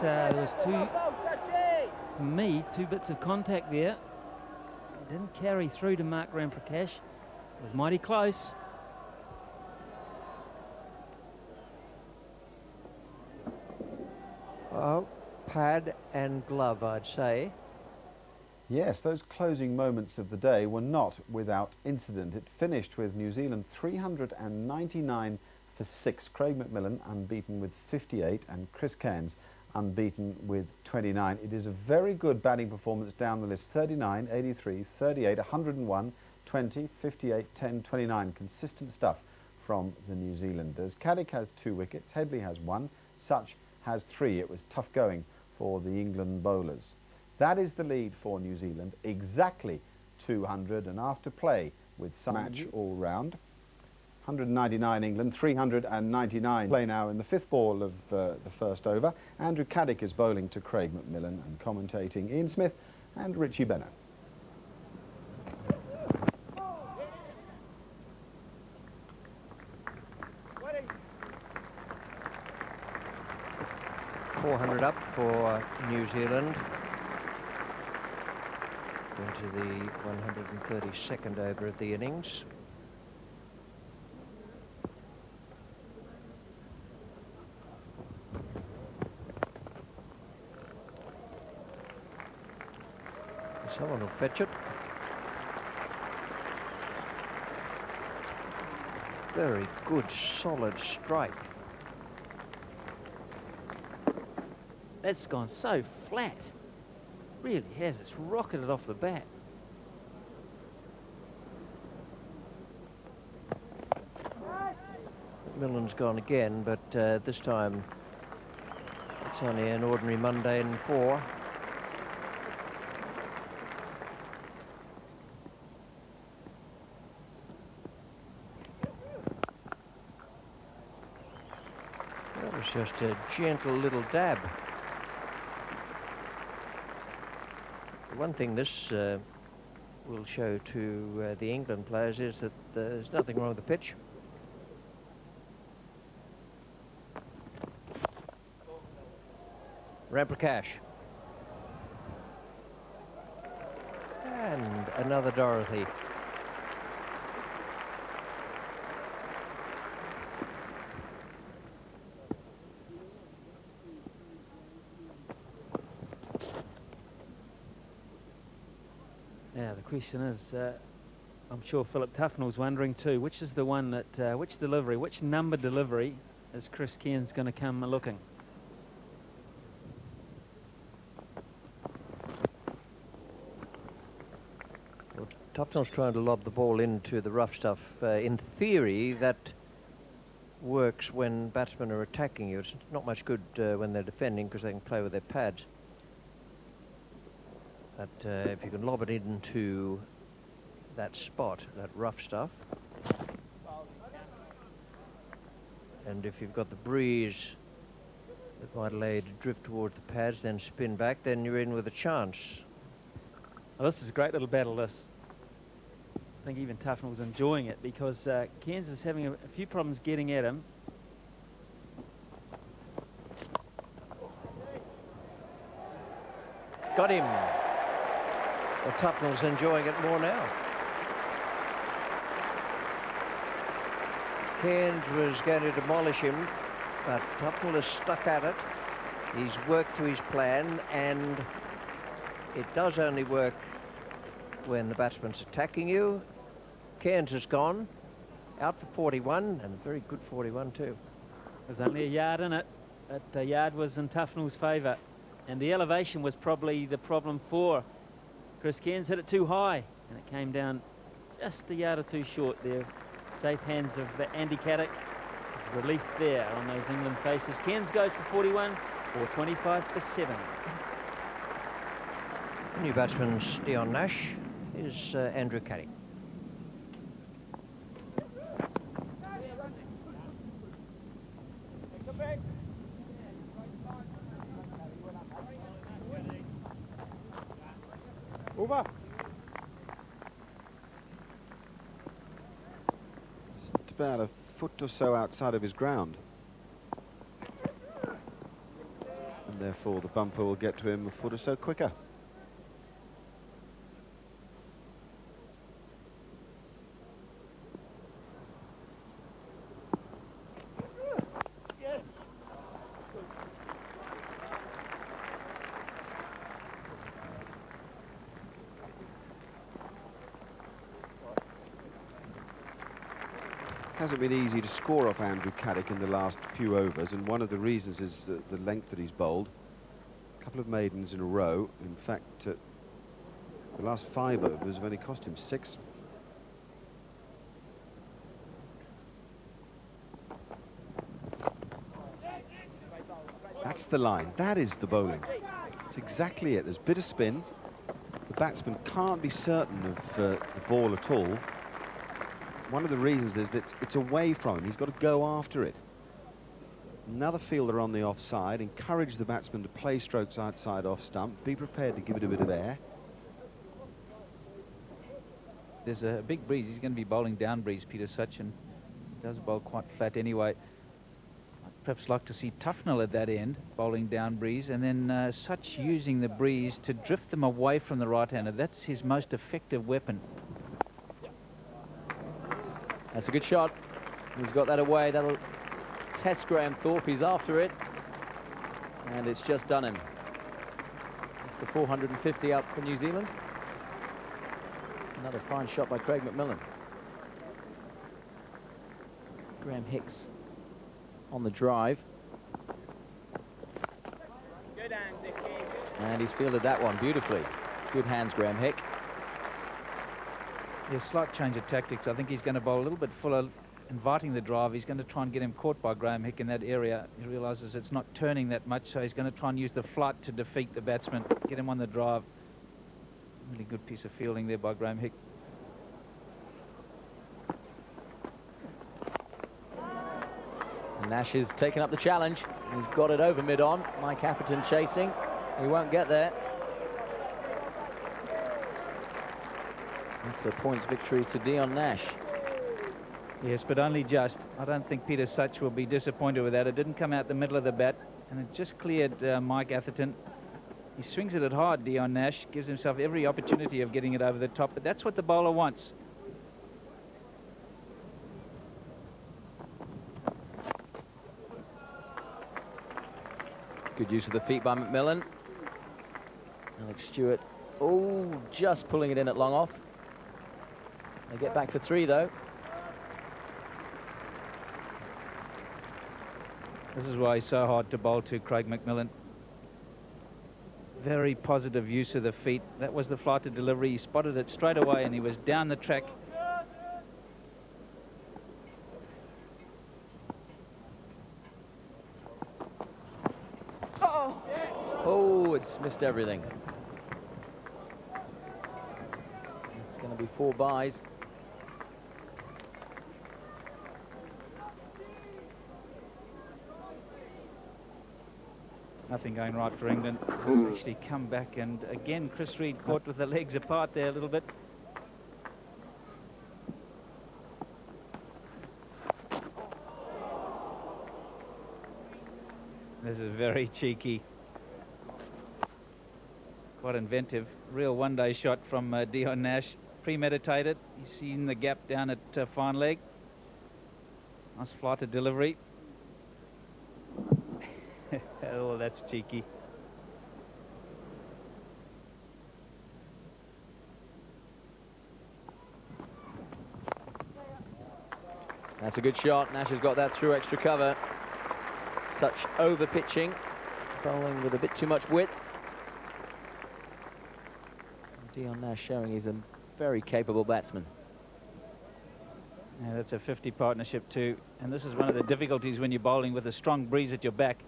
there was to me, two bits of contact there. It didn't carry through to Mark Ramprakash. It was mighty close. Oh, pad and glove, I'd say. Yes, those closing moments of the day were not without incident. It finished with New Zealand 399 for 6. Craig McMillan unbeaten with 58 and Chris Cairns unbeaten with 29. It is a very good batting performance down the list. 39, 83, 38, 101, 20, 58, 10, 29. Consistent stuff from the New Zealanders. Caddick has 2 wickets. Headley has 1. Such has 3. It was tough going for the England bowlers. That is the lead for New Zealand, exactly 200, and after play with some match all round. 199 England, 399 play now in the 5th ball of the first over. Andrew Caddick is bowling to Craig McMillan and commentating Ian Smith and Richie Bennett. .400 up for New Zealand into the 132nd over of the innings. Someone will fetch it. Very good, solid strike. That's gone so flat. Really has. It's rocketed off the bat. McMillan's gone again, but this time it's only an ordinary mundane 4. That was just a gentle little dab. One thing this will show to the England players is that there's nothing wrong with the pitch. Ramprakash. And another Dorothy. Now the question is, I'm sure Philip Tufnell's wondering too, which is the one that, which number delivery is Chris Cairns going to come looking? Well, Tufnell's trying to lob the ball into the rough stuff. In theory, that works when batsmen are attacking you. It's not much good when they're defending because they can play with their pads. But if you can lob it into that spot, that rough stuff, and if you've got the breeze that might allow you to drift towards the pads, then spin back, then you're in with a chance. Well, this is a great little battle, this. I think even Tufnell's enjoying it because Cairns is having a few problems getting at him. Got him. Well, Tufnell's enjoying it more now. Cairns was going to demolish him, but Tufnell has stuck at it. He's worked to his plan, and it does only work when the batsman's attacking you. Cairns has gone out for 41, and a very good 41 too. There's only a yard in it, but the yard was in Tufnell's favour, and the elevation was probably the problem for Chris Cairns. Hit it too high, and it came down just a yard or two short there. Safe hands of Andy Caddick. There's relief there on those England faces. Cairns goes for 41, or 25 for 7. The new batsman, Dion Nash, is Andrew Caddick. Over. Just about a foot or so outside of his ground. And and therefore the bumper will get to him a foot or so quicker. Hasn't been easy to score off Andrew Caddick in the last few overs, and one of the reasons is the length that he's bowled. A couple of maidens in a row. In fact, the last 5 overs have only cost him 6. That's the line. That is the bowling. It's exactly it. There's a bit of spin. The batsman can't be certain of the ball at all. One of the reasons is that it's away from him. He's got to go after it. Another fielder on the offside. Encourage the batsman to play strokes outside off stump. Be prepared to give it a bit of air. There's a big breeze. He's going to be bowling down breeze, Peter Such, and does bowl quite flat anyway. I'd perhaps like to see Tufnell at that end, bowling down breeze, and then Such using the breeze to drift them away from the right-hander. That's his most effective weapon. That's a good shot. He's got that away. That'll test Graham Thorpe. He's after it. And it's just done him. It's the 450 up for New Zealand. Another fine shot by Craig McMillan. Graham Hicks on the drive. And he's fielded that one beautifully. Good hands, Graham Hick. Yeah, slight change of tactics. I think he's going to bowl a little bit fuller, inviting the drive. He's going to try and get him caught by Graham Hick in that area. He realises it's not turning that much, so he's going to try and use the flight to defeat the batsman, get him on the drive. Really good piece of fielding there by Graham Hick. And Nash has taken up the challenge. He's got it over mid-on. Mike Atherton chasing. He won't get there. It's a points victory to Dion Nash. Yes, but only just. I don't think Peter Such will be disappointed with that. It didn't come out the middle of the bat, and it just cleared Mike Atherton. He swings it at hard, Dion Nash, gives himself every opportunity of getting it over the top, but that's what the bowler wants. Good use of the feet by McMillan. Alex Stewart, oh, just pulling it in at long off. They get back to 3, though. This is why he's so hard to bowl to, Craig McMillan. Very positive use of the feet. That was the flighted delivery. He spotted it straight away and he was down the track. Oh, it's missed everything. It's going to be 4 byes. Nothing going right for England. It's actually come back, and again Chris Reed caught with the legs apart there a little bit. This is very cheeky. Quite inventive. Real one-day shot from Dion Nash. Premeditated. He's seen the gap down at fine leg. Nice flighted delivery. Oh, that's cheeky. That's a good shot. Nash has got that through extra cover. Such over pitching, bowling with a bit too much width. Dion Nash showing he's a very capable batsman. Yeah, that's a 50 partnership too, and this is one of the difficulties when you're bowling with a strong breeze at your back.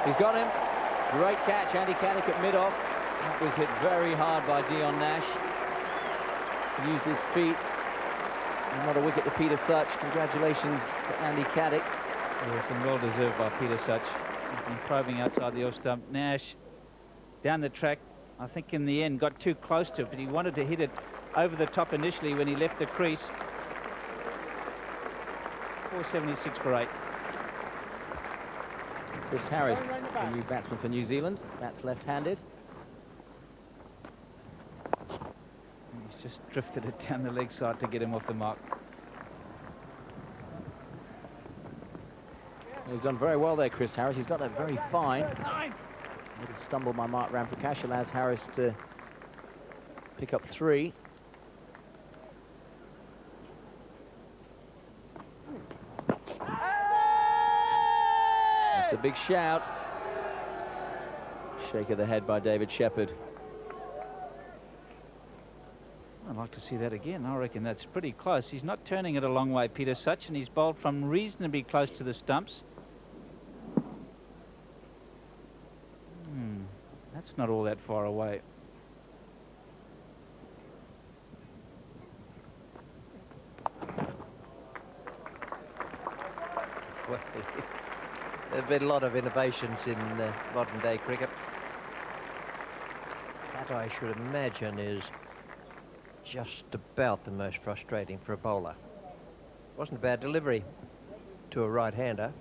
He's got him. Great catch, Andy Caddick at mid-off. That was hit very hard by Dion Nash. He used his feet. And not a wicket to Peter Such. Congratulations to Andy Caddick. Yes, and well deserved by Peter Such. He's been probing outside the off stump. Nash down the track, I think in the end got too close to it, but he wanted to hit it over the top initially when he left the crease. 476 for 8. Chris Harris, the new batsman for New Zealand. Bats left-handed. He's just drifted it down the leg side to get him off the mark. He's done very well there, Chris Harris. He's got a very fine little stumble by Mark Ramprakash, allows Harris to pick up 3. That's a big shout. Shake of the head by David Shepherd. I'd like to see that again. I reckon that's pretty close. He's not turning it a long way, Peter Such, and he's bowled from reasonably close to the stumps. That's not all that far away. Well, there have been a lot of innovations in modern day cricket. That, I should imagine, is just about the most frustrating for a bowler. Wasn't a bad delivery to a right-hander.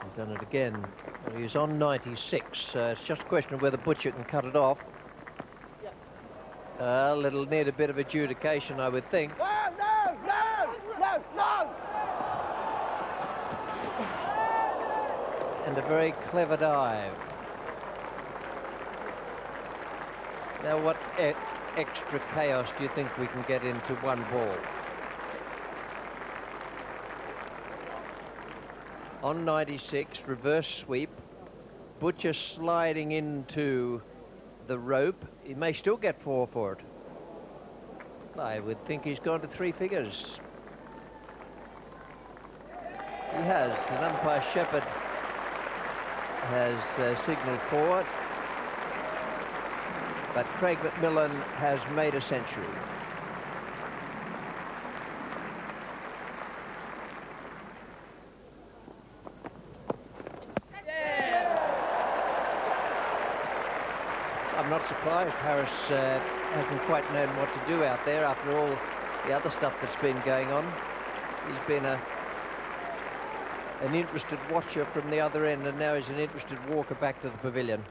He's done it again. Well, he's on 96, so it's just a question of whether Butcher can cut it off. It'll need a bit of adjudication, I would think. No! And a very clever dive. Now, what extra chaos do you think we can get into one ball? On 96, reverse sweep. Butcher sliding into the rope. He may still get 4 for it. I would think he's gone to 3 figures. He has. And umpire Shepherd has signalled forward. But Craig McMillan has made a century. I'm not surprised Harris hasn't quite known what to do out there after all the other stuff that's been going on. He's been an interested watcher from the other end, and now he's an interested walker back to the pavilion.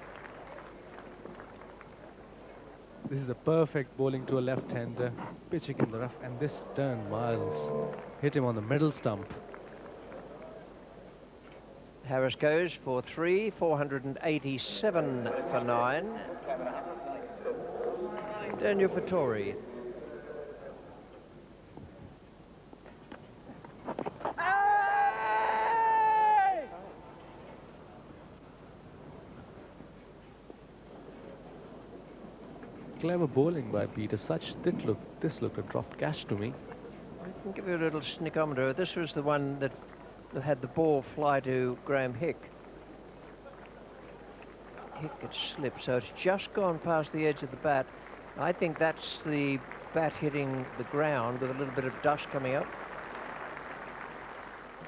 This is the perfect bowling to a left-hander, pitching in the rough, and this turn, Miles hit him on the middle stump. Harris goes for 3, 487 for 9. Daniel Vettori. Clever bowling by Peter Such. This looked a dropped catch to me. I can give you a little snickometer. This was the one that had the ball fly to Graham Hick. Hick had slipped, so it's just gone past the edge of the bat. I think that's the bat hitting the ground with a little bit of dust coming up.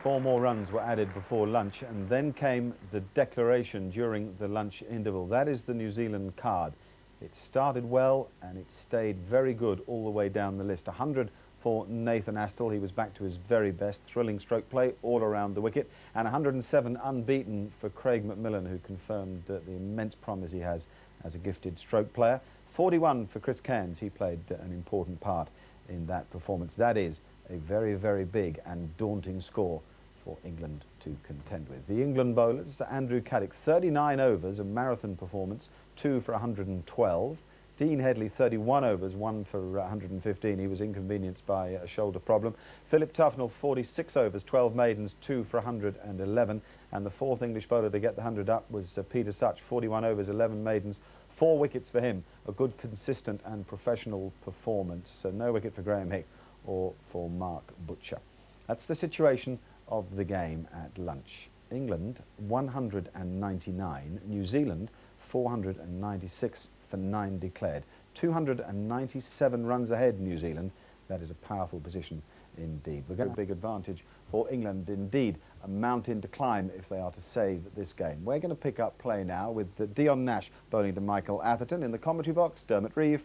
4 more runs were added before lunch, and then came the declaration during the lunch interval. That is the New Zealand card. It started well and it stayed very good all the way down the list. 100 for Nathan Astle. He was back to his very best. Thrilling stroke play all around the wicket. And 107 unbeaten for Craig McMillan, who confirmed the immense promise he has as a gifted stroke player. 41 for Chris Cairns. He played an important part in that performance. That is a very, very big and daunting score for England to contend with. The England bowlers, Andrew Caddick, 39 overs, a marathon performance, 2 for 112. Dean Headley, 31 overs, 1 for 115. He was inconvenienced by a shoulder problem. Philip Tufnell, 46 overs, 12 maidens, 2 for 111. And the 4th English bowler to get the 100 up was Peter Such, 41 overs, 11 maidens, 4 wickets for him. A good, consistent and professional performance. No wicket for Graham Hick or for Mark Butcher. That's the situation of the game at lunch. England 199, New Zealand 496 for 9 declared. 297 runs ahead, New Zealand. That is a powerful position indeed. We've got a big advantage for England indeed. a mountain to climb if they are to save this game. We're going to pick up play now with Dion Nash bowling to Michael Atherton. In the commentary box, Dermot Reeve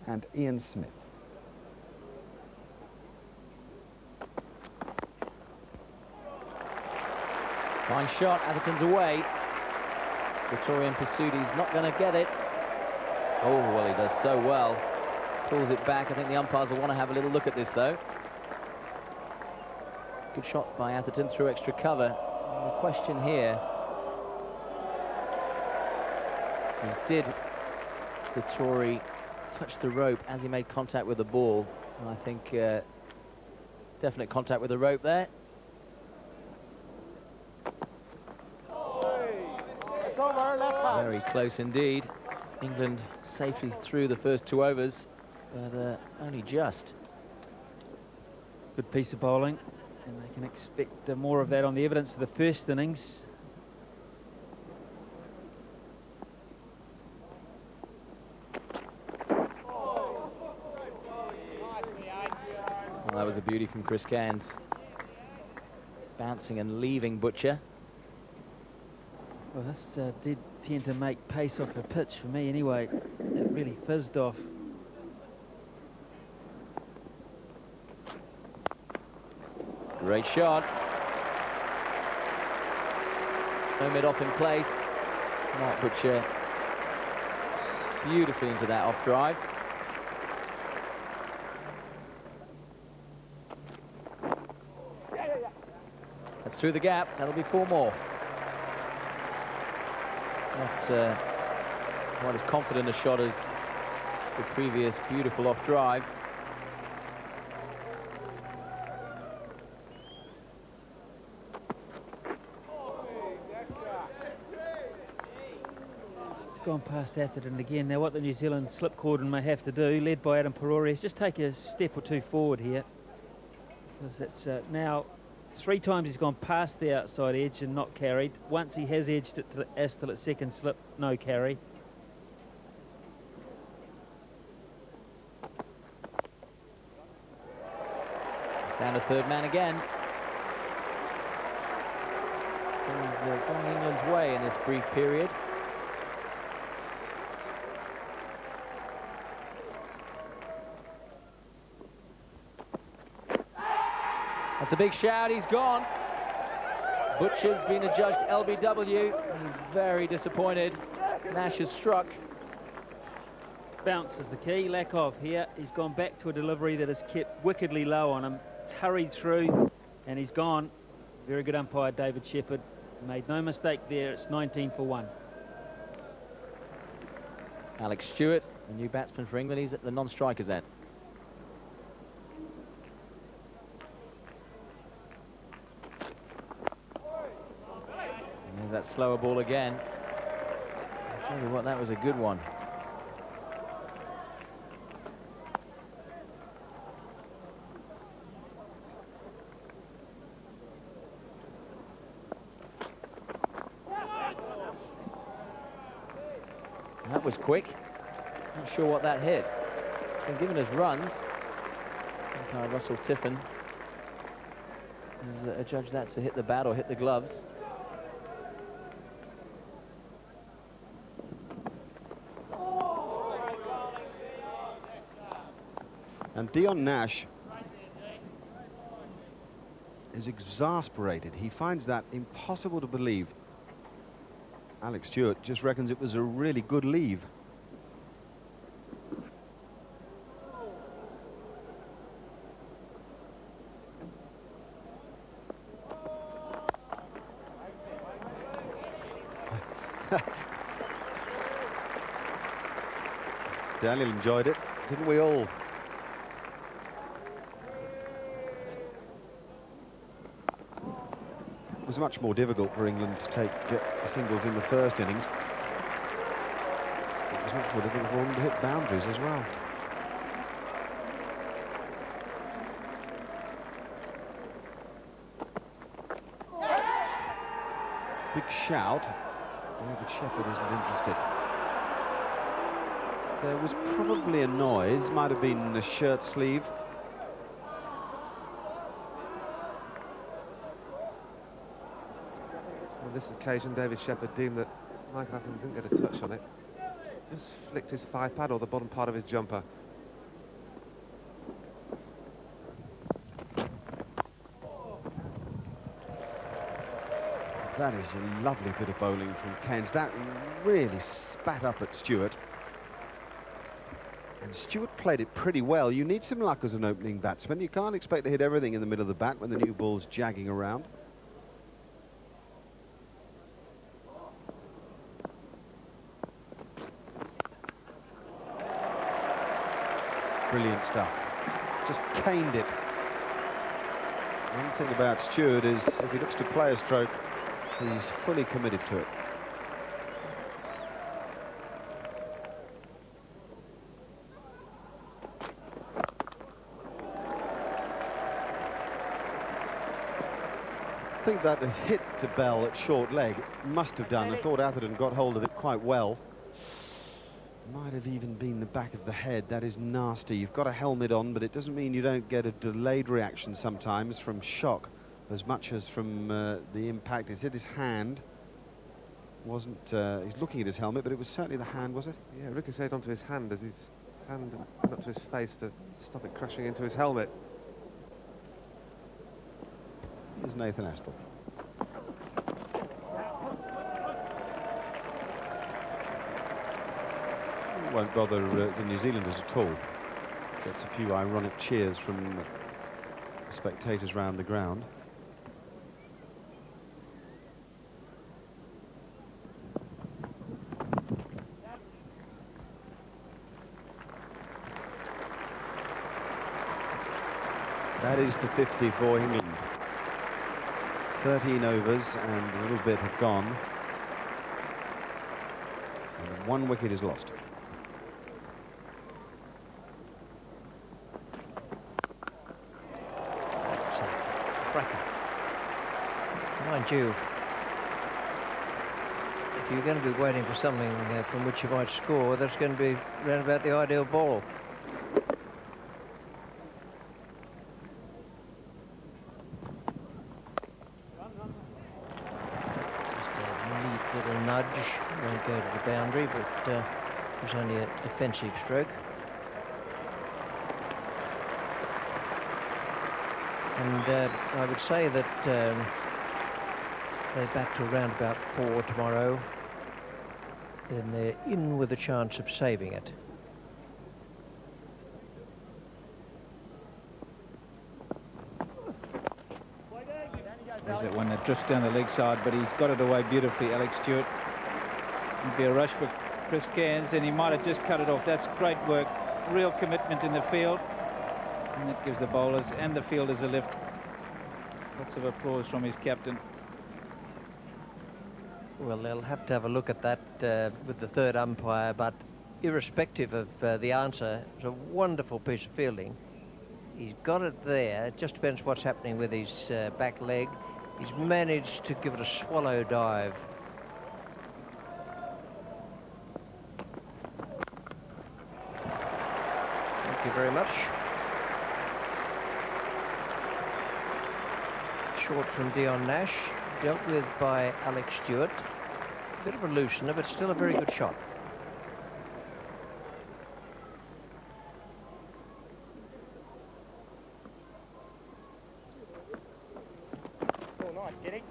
and Ian Smith. Fine shot, Atherton's away. Victorian pursuit, he's not going to get it. Oh, well, he does so well. Pulls it back. I think the umpires will want to have a little look at this, though. Good shot by Atherton through extra cover. And the question here is, did Vittori touch the rope as he made contact with the ball? And I think definite contact with the rope there. Very close indeed. England safely through the first 2 overs, but only just. Good piece of bowling, and they can expect more of that on the evidence of the first innings. Well, that was a beauty from Chris Cairns. Bouncing and leaving Butcher. Well, this did tend to make pace off the pitch for me anyway. It really fizzed off. Great shot. No mid-off in place. Mark Butcher beautifully into that off drive. That's through the gap. That'll be 4 more. Not quite as confident a shot as the previous beautiful off drive. It's gone past Atherton again. Now what the New Zealand slip cordon may have to do, led by Adam Perori, is just take a step or 2 forward here. Because that's now 3 times he's gone past the outside edge and not carried. Once he has edged it to till its second slip, no carry. It's down to third man again. Things going England's way in this brief period. That's a big shout, he's gone. Butcher's been adjudged LBW. He's very disappointed. Nash has struck. Bounce is the key, lack of here. He's gone back to a delivery that has kept wickedly low on him. It's hurried through and he's gone. Very good umpire David Shepherd. Made no mistake there. It's 19 for 1. Alex Stewart, the new batsman for England, he's at the non-strikers end. That slower ball again. I'll tell you what, that was a good one. That was quick. Not sure what that hit. It's been giving us runs. Umpire Russell Tiffin has adjudged that to hit the bat or hit the gloves. And Dion Nash is exasperated. He finds that impossible to believe. Alex Stewart just reckons it was a really good leave. Daniel enjoyed it, didn't we all? It was much more difficult for England to get the singles in the first innings. It was much more difficult for them to hit boundaries as well. Big shout. David Shepherd isn't interested. There was probably a noise, might have been a shirt sleeve. On this occasion, David Shepherd deemed that Mike Atherton didn't get a touch on it. Just flicked his thigh pad or the bottom part of his jumper. That is a lovely bit of bowling from Keynes. That really spat up at Stewart. And Stewart played it pretty well. You need some luck as an opening batsman. You can't expect to hit everything in the middle of the bat when the new ball's jagging around. Brilliant stuff. Just caned it. One thing about Stewart is if he looks to play a stroke, he's fully committed to it. I think that has hit to Bell at short leg. Must have done. I thought Atherton got hold of it quite well. Might have even been the back of the head. That is nasty. You've got a helmet on, but it doesn't mean you don't get a delayed reaction sometimes from shock as much as from the impact. It's hit his hand. Wasn't he's looking at his helmet, but it was certainly the hand, was it? Yeah, ricocheted onto his hand as his hand went up to his face to stop it crashing into his helmet. Here's Nathan Astle. Won't bother the New Zealanders at all. Gets a few ironic cheers from the spectators round the ground. That is the 50 for England. 13 overs and a little bit have gone. And 1 wicket is lost. Mind you, if you're going to be waiting for something from which you might score, that's going to be round about the ideal ball. Just a neat little nudge. Won't go to the boundary, but it was only a defensive stroke. And I would say that they bat to around about 4 tomorrow, then they're in with a chance of saving it. There's that one that drifts down the leg side, but he's got it away beautifully, Alex Stewart. It'd be a rush for Chris Cairns, and he might have just cut it off. That's great work, real commitment in the field, and that gives the bowlers and the fielders a lift. Lots of applause from his captain. Well, they'll have to have a look at that with the third umpire, but irrespective of the answer, it's a wonderful piece of fielding. He's got it there. It just depends what's happening with his back leg. He's managed to give it a swallow dive. Thank you very much. Short from Dion Nash, dealt with by Alex Stewart. A bit of a loosener, but still a very good shot. Oh, nice, Giddy.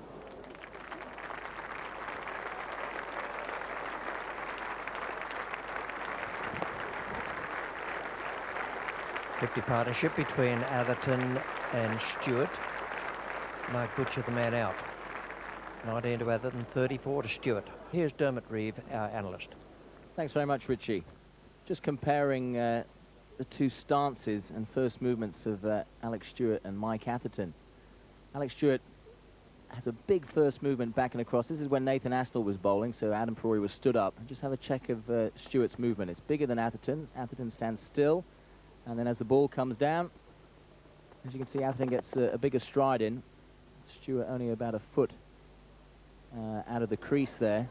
Fifty partnership between Atherton and Stewart. Mike Butcher the man out. 19 to Atherton, 34 to Stewart. Here's Dermot Reeve, our analyst. Thanks very much, Richie. Just comparing the two stances and first movements of Alex Stewart and Mike Atherton. Alex Stewart has a big first movement back and across. This is when Nathan Astle was bowling, so Adam Perori was stood up. Just have a check of Stewart's movement. It's bigger than Atherton's. Atherton stands still, and then as the ball comes down, as you can see, Atherton gets a bigger stride in. Stewart only about a foot out of the crease there.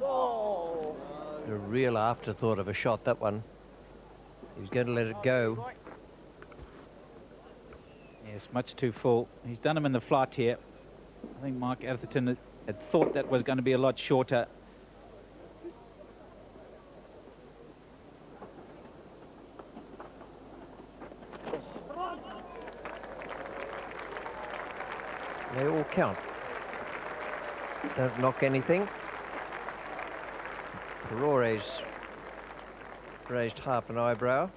Oh. A real afterthought of a shot, that one. He's going to let it go. Yes, much too full. He's done him in the flight here. I think Mark Atherton had thought that was going to be a lot shorter. They all count. Don't knock anything. Perore's raised half an eyebrow.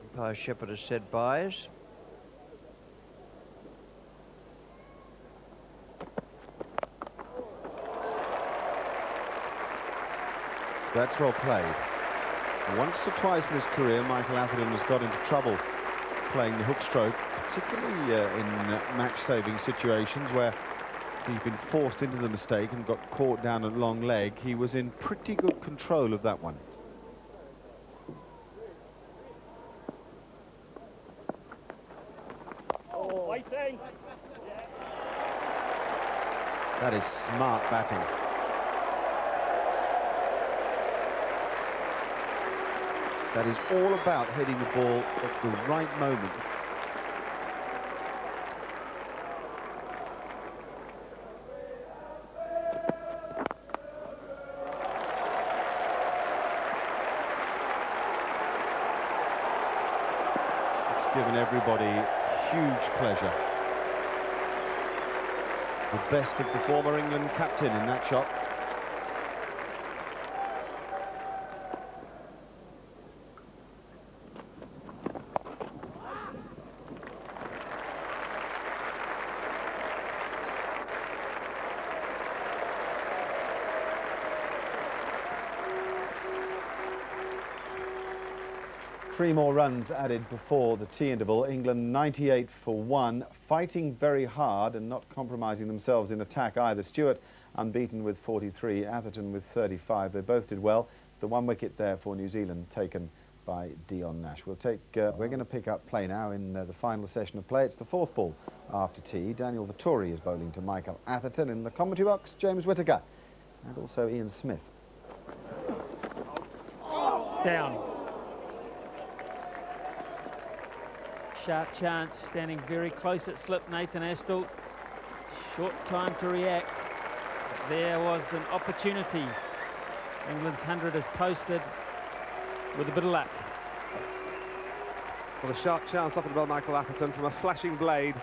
Umpire Shepherd has said byes. That's well played. Once or twice in his career, Michael Atherton has got into trouble playing the hook stroke, particularly in match-saving situations where he's been forced into the mistake and got caught down at long leg. He was in pretty good control of that one. Oh, waiting. That is smart batting. That is all about hitting the ball at the right moment. It's given everybody huge pleasure. The best of the former England captain in that shot. Three more runs added before the tea interval. England 98 for 1, fighting very hard and not compromising themselves in attack either. Stewart unbeaten with 43, Atherton with 35. They both did well. The 1 wicket there for New Zealand taken by Dion Nash. We're going to pick up play now in the final session of play. It's the 4th ball after tea. Daniel Vettori is bowling to Michael Atherton. In the commentary box, James Whittaker and also Ian Smith. Down. Sharp chance, standing very close at slip, Nathan Astle. Short time to react. But there was an opportunity. England's 100 is posted with a bit of luck. Well, a sharp chance offered by Michael Atherton from a flashing blade.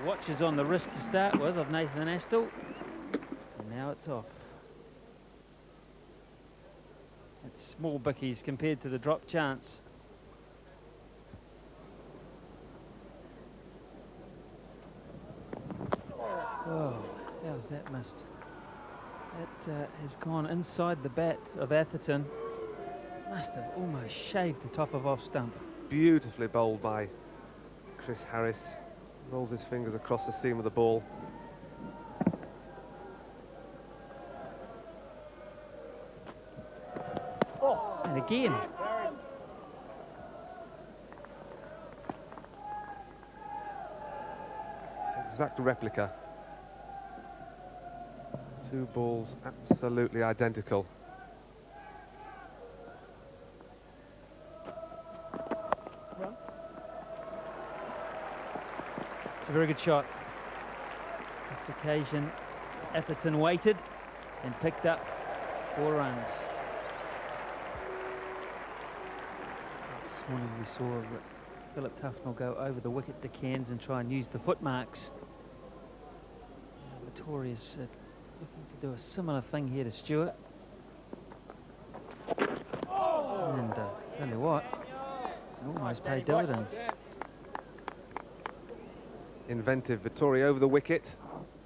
Watch is on the wrist to start with of Nathan Astle. And now it's off. It's small bickies compared to the drop chance. Oh, how's that missed? That has gone inside the bat of Atherton. Must have almost shaved the top of off stump. Beautifully bowled by Chris Harris. Rolls his fingers across the seam of the ball. And again. Exact replica. 2 balls absolutely identical. It's a very good shot. This occasion, Atherton waited and picked up 4 runs. This morning we saw Philip Tufnell go over the wicket to Cairns and try and use the footmarks. Victoria's looking to do a similar thing here to Stewart. And tell you what, it almost paid dividends. Inventive Vettori over the wicket.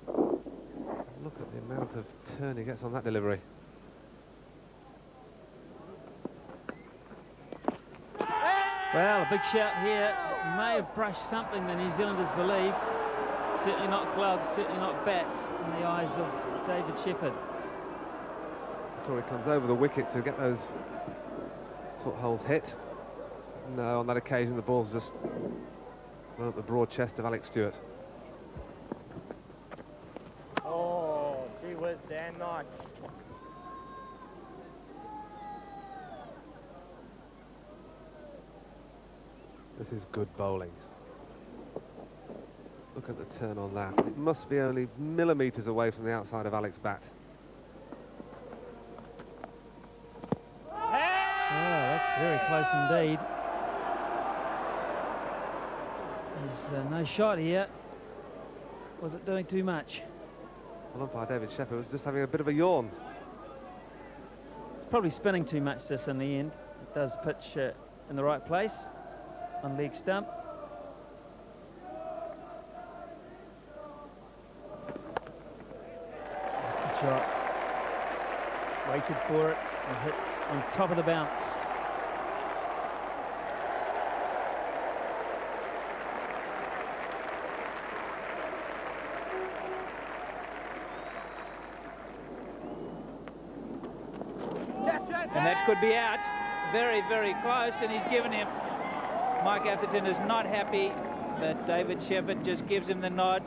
Look at the amount of turn he gets on that delivery. Well, a big shout here. It may have brushed something the New Zealanders believe. Certainly not gloves, certainly not bats in the eyes of David Shepherd. Vettori comes over the wicket to get those footholes hit. No, on that occasion the ball's just run up the broad chest of Alex Stewart. Oh, gee whiz, damn nice. This is good bowling. Look at the turn on that. It must be only millimetres away from the outside of Alex's bat. Oh, that's very close indeed. There's no shot here. Was it doing too much? Well, umpire David Shepherd was just having a bit of a yawn. It's probably spinning too much this in the end. It does pitch in the right place on leg stump. That's a good shot. Waited for it and hit on top of the bounce. And that could be out. Very, very close, and he's given him. Mike Atherton is not happy, but David Shepherd just gives him the nod.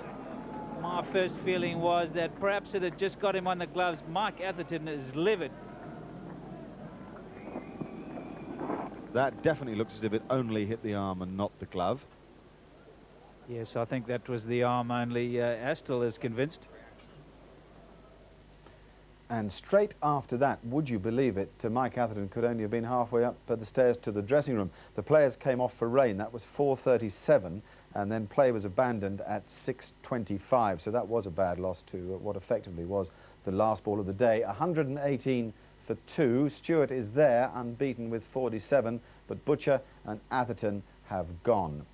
My first feeling was that perhaps it had just got him on the gloves. Mike Atherton is livid. That definitely looks as if it only hit the arm and not the glove. Yes, I think that was the arm only. Astle is convinced. And straight after that, would you believe it, Mike Atherton could only have been halfway up the stairs to the dressing room. The players came off for rain. That was 4:37, and then play was abandoned at 6:25. So that was a bad loss to what effectively was the last ball of the day. 118 for 2. Stewart is there, unbeaten with 47, but Butcher and Atherton have gone.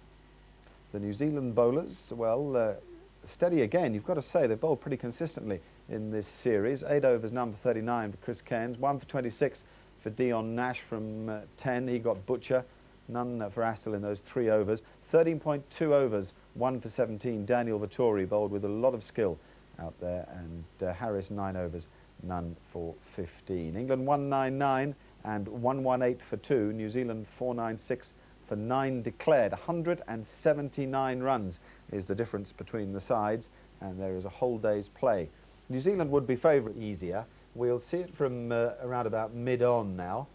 The New Zealand bowlers, well, steady again. You've got to say they've bowled pretty consistently in this series. 8 overs, number 39 for Chris Cairns, 1 for 26 for Dion Nash from 10. He got Butcher, none for Astle in those 3 overs. 13.2 overs, 1 for 17. Daniel Vettori bowled with a lot of skill out there, and Harris 9 overs, none for 15. England 199 and 118 for 2. New Zealand 496 for 9 declared. 179 runs is the difference between the sides, and there is a whole day's play. New Zealand would be favourite easier. We'll see it from around about mid-on now.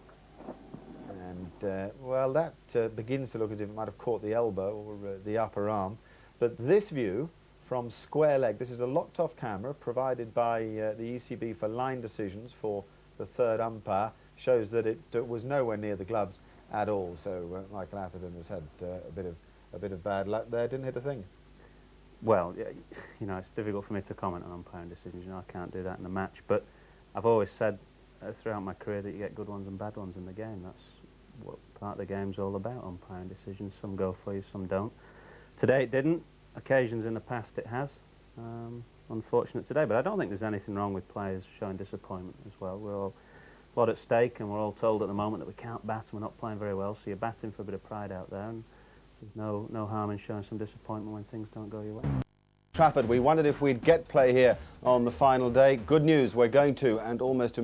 And, well, that begins to look as if it might have caught the elbow or the upper arm. But this view from square leg, this is a locked-off camera provided by the ECB for line decisions for the third umpire, shows that it was nowhere near the gloves at all. So Michael Atherton has had a bit of bad luck there. Didn't hit a thing. Well, you know, it's difficult for me to comment on umpiring decisions. You know, I can't do that in a match. But I've always said throughout my career that you get good ones and bad ones in the game. That's what part of the game's all about, umpiring decisions. Some go for you, some don't. Today it didn't. Occasions in the past it has. Unfortunate today, but I don't think there's anything wrong with players showing disappointment as well. We're all a lot at stake, and we're all told at the moment that we can't bat and we're not playing very well, so you're batting for a bit of pride out there. And there's no harm in showing some disappointment when things don't go your way. Trafford, we wondered if we'd get play here on the final day. Good news, we're going to, and almost